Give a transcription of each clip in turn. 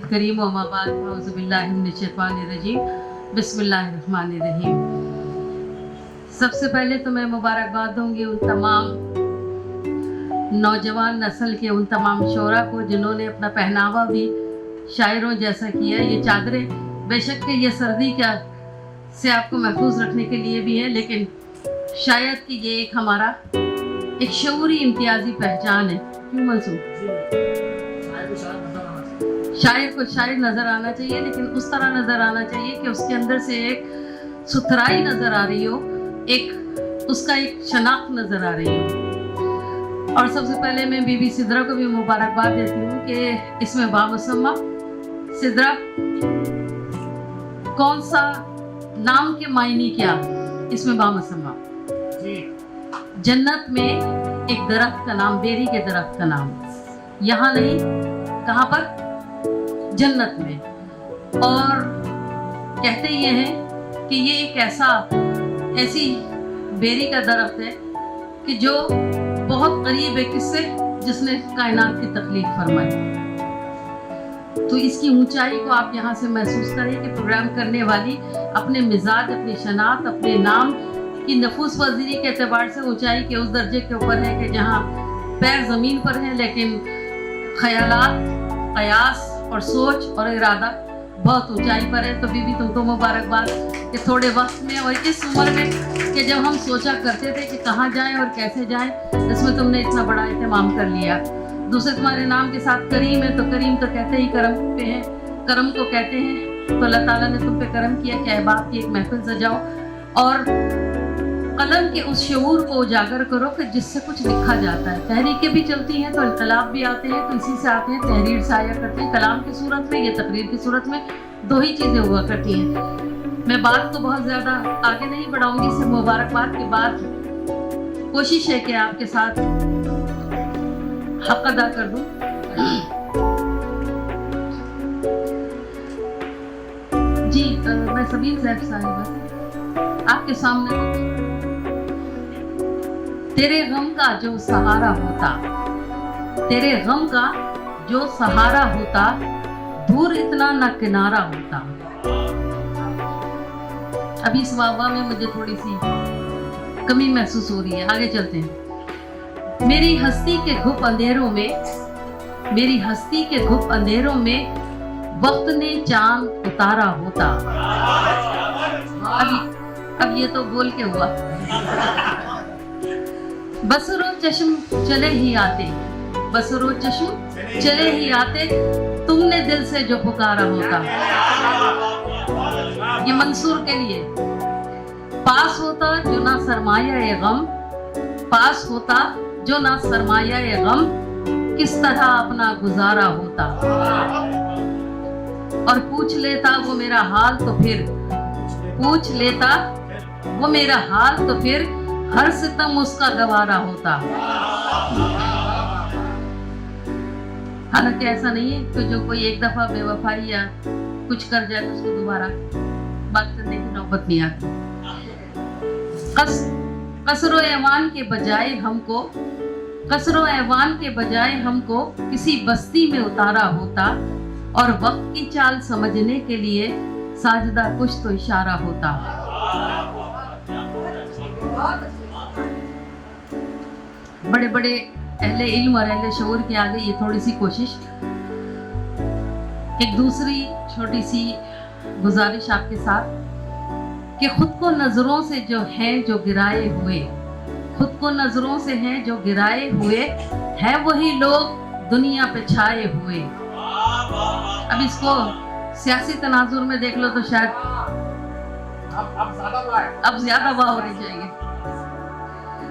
करीम व माबाद औज़ु बिल्लाहि मिनश शैतानिर रजीम बिस्मिल्लाहिर्रहमानिर्रहीम। सबसे पहले तो मैं मुबारकबाद दूंगी उन तमाम नौजवान नस्ल के उन तमाम शोरा को जिन्होंने अपना पहनावा भी शायरों जैसा किया। ये चादरें बेशक कि ये सर्दी का से आपको महफूज रखने के लिए भी है, लेकिन शायद कि ये एक हमारा एक शऊरी इम्तियाजी पहचान है। क्यों मंसूर? शायर को शायर नज़र आना चाहिए, लेकिन उस तरह नज़र आना चाहिए कि उसके अंदर से एक सुथराई नज़र आ रही हो, एक उसका एक शनाख्त नज़र आ रही हो। और सबसे पहले मैं बीबी सिद्रा को भी मुबारकबाद देती हूँ कि इसमें बामुसम्मा सिद्रा कौन सा नाम के मायने क्या इसमें बामुसम्मा। जन्नत में एक दरख्त का नाम, बेरी के दरख्त का नाम, यहाँ नहीं, कहाँ पर? जन्नत में। और कहते ये हैं कि ये एक ऐसी बेरी का दरख्त है कि जो बहुत करीब है किससे? जिसने कायनात की तख्लीक फरमाई। तो इसकी ऊंचाई को आप यहाँ से महसूस करें कि प्रोग्राम करने वाली अपने मिजाज, अपनी शनाख्त, अपने नाम की नफूस पजीरी के एतबार से ऊंचाई के उस दर्जे के ऊपर है कि जहाँ पैर ज़मीन पर हैं, लेकिन ख्यालात, कयास और सोच और इरादा बहुत ऊंचाई पर है। तो बीबी तुमको मुबारकबाद कि थोड़े वक्त में और इस उम्र में कि जब हम सोचा करते थे कि कहाँ जाएं और कैसे जाएं, इसमें तुमने इतना बड़ा एहतमाम कर लिया। दूसरे तुम्हारे नाम के साथ करीम है, तो करीम तो कहते ही करम पे हैं, करम को कहते हैं। तो अल्लाह ताला ने तुम पे करम किया कि अहबाब की एक महफिल सजाओ और कलम के उस शऊर को उजागर करो कि जिससे कुछ लिखा जाता है। तहरीकें भी चलती हैं तो इनकलाब भी आते हैं, तो इसी से आते हैं। तहरीर से आया करते हैं कलाम की सूरत में, ये तकरीर की सूरत में, दो ही चीज़ें हुआ करती हैं। मैं बात को बहुत ज़्यादा आगे नहीं बढ़ाऊंगी, सिर्फ मुबारकबाद के बाद कोशिश है कि आपके साथ हक अदा कर दूं। जी मैं सबीन साहब साहिबा आपके सामने तेरे गम का जो सहारा होता, तेरे गम का जो सहारा होता, दूर इतना न किनारा होता। अभी इस वावा में मुझे थोड़ी सी कमी महसूस हो रही है, आगे चलते हैं। मेरी हस्ती के घुप अंधेरों में, मेरी हस्ती के घुप अंधेरों में वक्त ने चांद उतारा होता। अब ये तो बोल के हुआ। बसरो चश्म चले ही आते, बसरो चश्म चले ही आते, तुमने दिल से जो पुकारा होता। ये मंसूर के लिए। पास होता जो ना सरमाया ए गम, पास होता जो ना सरमाया ए गम, किस तरह अपना गुजारा होता। और पूछ लेता वो मेरा हाल तो फिर, पूछ लेता वो मेरा हाल तो फिर, हर सितम उसका गवारा होता। हालांकि ऐसा नहीं है कि जो कोई एक दफा बेवफाई या कुछ कर जाए तो उसको दोबारा बात करने की नौबत नहीं आती। कसरो ऐवान के बजाय हमको, कसरो ऐवान के बजाय हमको किसी बस्ती में उतारा होता, और वक्त की चाल समझने के लिए साजदा कुछ तो इशारा होता। बड़े बड़े अहले इल्म और अहले शऊर के आगे ये थोड़ी सी कोशिश। एक दूसरी छोटी सी गुजारिश आपके साथ कि खुद को नजरों से जो हैं जो गिराए हुए, खुद को नजरों से हैं जो गिराए हुए, हैं वही लोग दुनिया पे छाए हुए। अब इसको सियासी तनाजुर में देख लो तो शायद अब ज्यादा वाह हो रही चाहिए।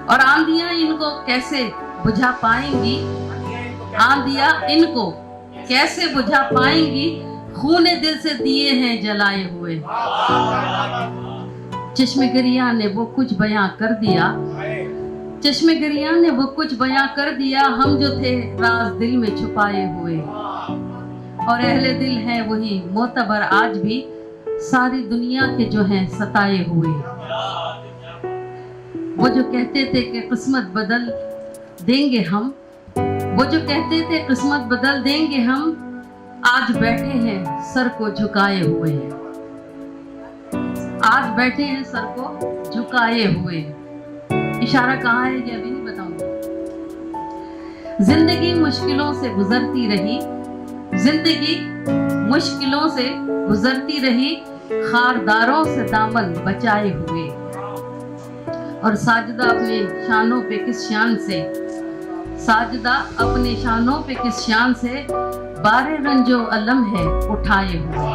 और आंधियां इनको कैसे बुझा पाएंगी, आंधियां इनको कैसे बुझा पाएंगी, खूने दिल से दिए हैं जलाए हुए। चश्मे गिरिया ने वो कुछ बयां कर दिया, चश्मे गिरिया ने वो कुछ बयां कर दिया, हम जो थे राज दिल में छुपाए हुए। और अहले दिल हैं वही मोतबर आज भी, सारी दुनिया के जो हैं सताए हुए। वो जो कहते थे कि किस्मत बदल देंगे हम, वो जो कहते थे किस्मत बदल देंगे हम, آج بیٹھے ہیں سر کو جھکائے ہوئے ہیں، آج بیٹھے ہیں سر کو جھکائے ہوئے۔ اشارہ کہاں ہے یہ ابھی نہیں بتاؤں گی۔ زندگی مشکلوں سے گزرتی رہی، زندگی مشکلوں سے گزرتی رہی، خارداروں سے دامن بچائے ہوئے۔ اور ساجدہ اپنے شانوں پہ کس شان سے، ساجدہ اپنے شانوں پہ کس شان سے بارے رنج و علم ہے اٹھائے ہوئے۔